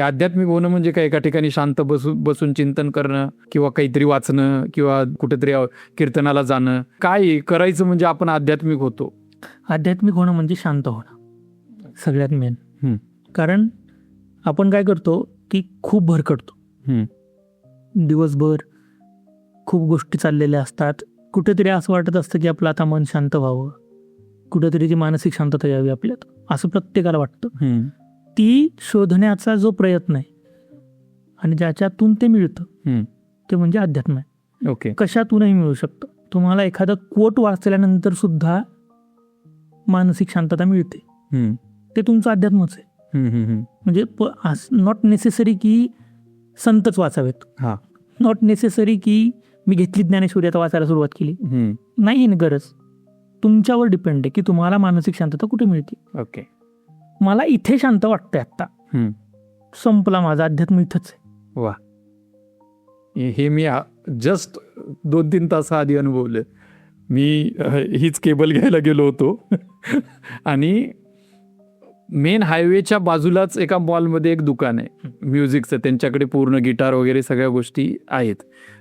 आध्यात्मिक होणं म्हणजे काय, एका ठिकाणी शांत बसून चिंतन करणं किंवा काहीतरी वाचणं किंवा कुठेतरी कीर्तनाला जाणं, काय करायचं म्हणजे आपण आध्यात्मिक होतो? आध्यात्मिक होणं म्हणजे शांत होणं सगळ्यात मेन. कारण आपण काय करतो की खूप भरकटतो दिवसभर, खूप गोष्टी चाललेल्या असतात. कुठेतरी असं वाटत असतं की आपलं आता मन शांत व्हावं, कुठेतरी ती मानसिक शांतता यावी आपल्यात, असं प्रत्येकाला वाटतं. ती शोधण्याचा जो प्रयत्न आहे आणि ज्याच्यातून ते मिळतं ते म्हणजे अध्यात्म आहे. ओके. कशातूनही मिळू शकतं. तुम्हाला एखादा कोट वाचल्यानंतर सुद्धा मानसिक शांतता मिळते, ते तुमचं अध्यात्मच आहे. म्हणजे नॉट नेसेसरी की संतच वाचावेत, नॉट नेसेसरी की मी घेतली ज्ञानेश्वरी आता वाचायला सुरुवात केली, नाही गरज. तुमच्यावर डिपेंड आहे की तुम्हाला मानसिक शांतता कुठे मिळते. ओके. मला इथे शांत वाटतंय आत्ता, संपला माझा अध्यात्म इथंच आहे. वा, हे मी जस्ट 2-3 तास आधी अनुभवलं. मी हीच केबल घ्यायला गेलो होतो आणि मेन हायवेच्या बाजूलाच एका मॉलमध्ये एक दुकान आहे म्युझिकचं. त्यांच्याकडे पूर्ण गिटार वगैरे सगळ्या गोष्टी आहेत.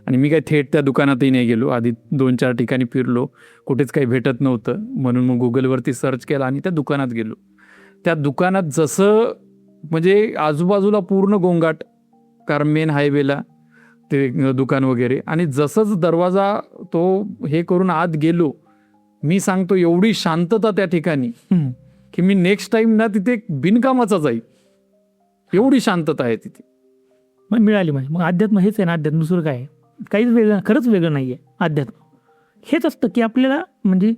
आणि मी काही थेट त्या दुकानातही नाही गेलो. आधी 2-4 ठिकाणी फिरलो, कुठेच काही भेटत नव्हतं, म्हणून मग गुगलवरती सर्च केला आणि त्या दुकानात गेलो. त्या दुकानात जसं म्हणजे आजूबाजूला पूर्ण गोंगाट, कारण मेन हायवेला ते दुकान वगैरे, आणि जसंच दरवाजा तो हे करून आत गेलो, मी सांगतो एवढी शांतता त्या ठिकाणी की मी नेक्स्ट टाइम ना तिथे बिनकामाचा जाईल, एवढी शांतता आहे तिथे. मग मिळाली म्हणजे मग अध्यात्म हेच आहे ना. अध्यात्म दुसरं काय आहे? काहीच वेगळं, खरंच वेगळं नाही आहे. अध्यात्म हेच असतं की आपल्याला म्हणजे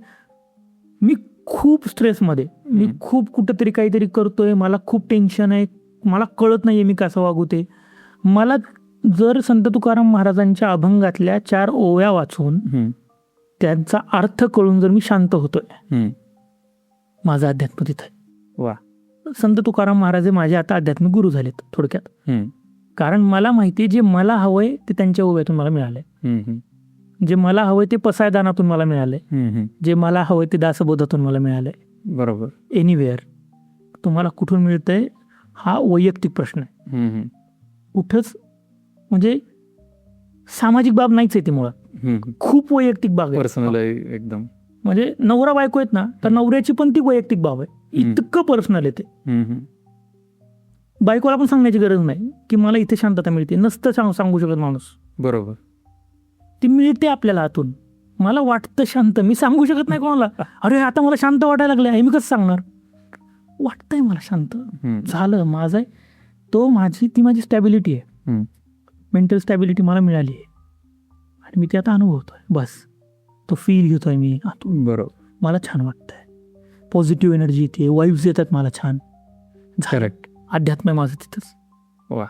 मी खूप स्ट्रेसमध्ये, मी खूप कुठंतरी काहीतरी करतोय, मला खूप टेन्शन आहे, मला कळत नाही आहे मी कसं वागू ते. मला जर संत तुकाराम महाराजांच्या अभंगातल्या 4 ओव्या वाचून त्यांचा अर्थ कळून जर मी शांत होतोय, माझं अध्यात्म तिथं आहे. वा. संत तुकाराम महाराज माझे आता आध्यात्मिक गुरु झालेत थोडक्यात. कारण मला माहिती आहे जे मला हवंय ते त्यांच्या ओव्यातून मला मिळालंय, जे मला हवंय ते पसायदानातून मला मिळालंय, जे मला हवंय ते दासबोधातून मला मिळालंय. बरोबर. एनिवेअर तुम्हाला कुठून मिळतंय हा वैयक्तिक प्रश्न आहे. कुठंच म्हणजे सामाजिक बाब नाहीच आहे ती मुळात, खूप वैयक्तिक बाब आहे, पर्सनल आहे एकदम. म्हणजे नवरा बायको आहेत ना, तर नवऱ्याची पण ती वैयक्तिक बाब आहे, इतकं पर्सनल आहे ते. बायकोला पण सांगण्याची गरज नाही की मला इथे शांतता मिळते, नसतं सांगू शकत माणूस. बरोबर. ती मिळते आपल्याला आतून. मला वाटतं शांत, मी सांगू शकत नाही कोणाला, अरे आता मला शांत वाटायला लागलं, हे मी कसं सांगणार? वाटतंय मला शांत झालं, माझं आहे तो, ती माझी स्टॅबिलिटी आहे, मेंटल स्टॅबिलिटी मला मिळाली आहे आणि मी ती आता अनुभवतोय. बस तो फील घेतोय मी आतून. बरोबर. मला छान वाटतंय, पॉझिटिव्ह एनर्जी येते, वाईब्स येतात मला छान. करेक्ट. अध्यात्म आहे माझं तिथंच. वा.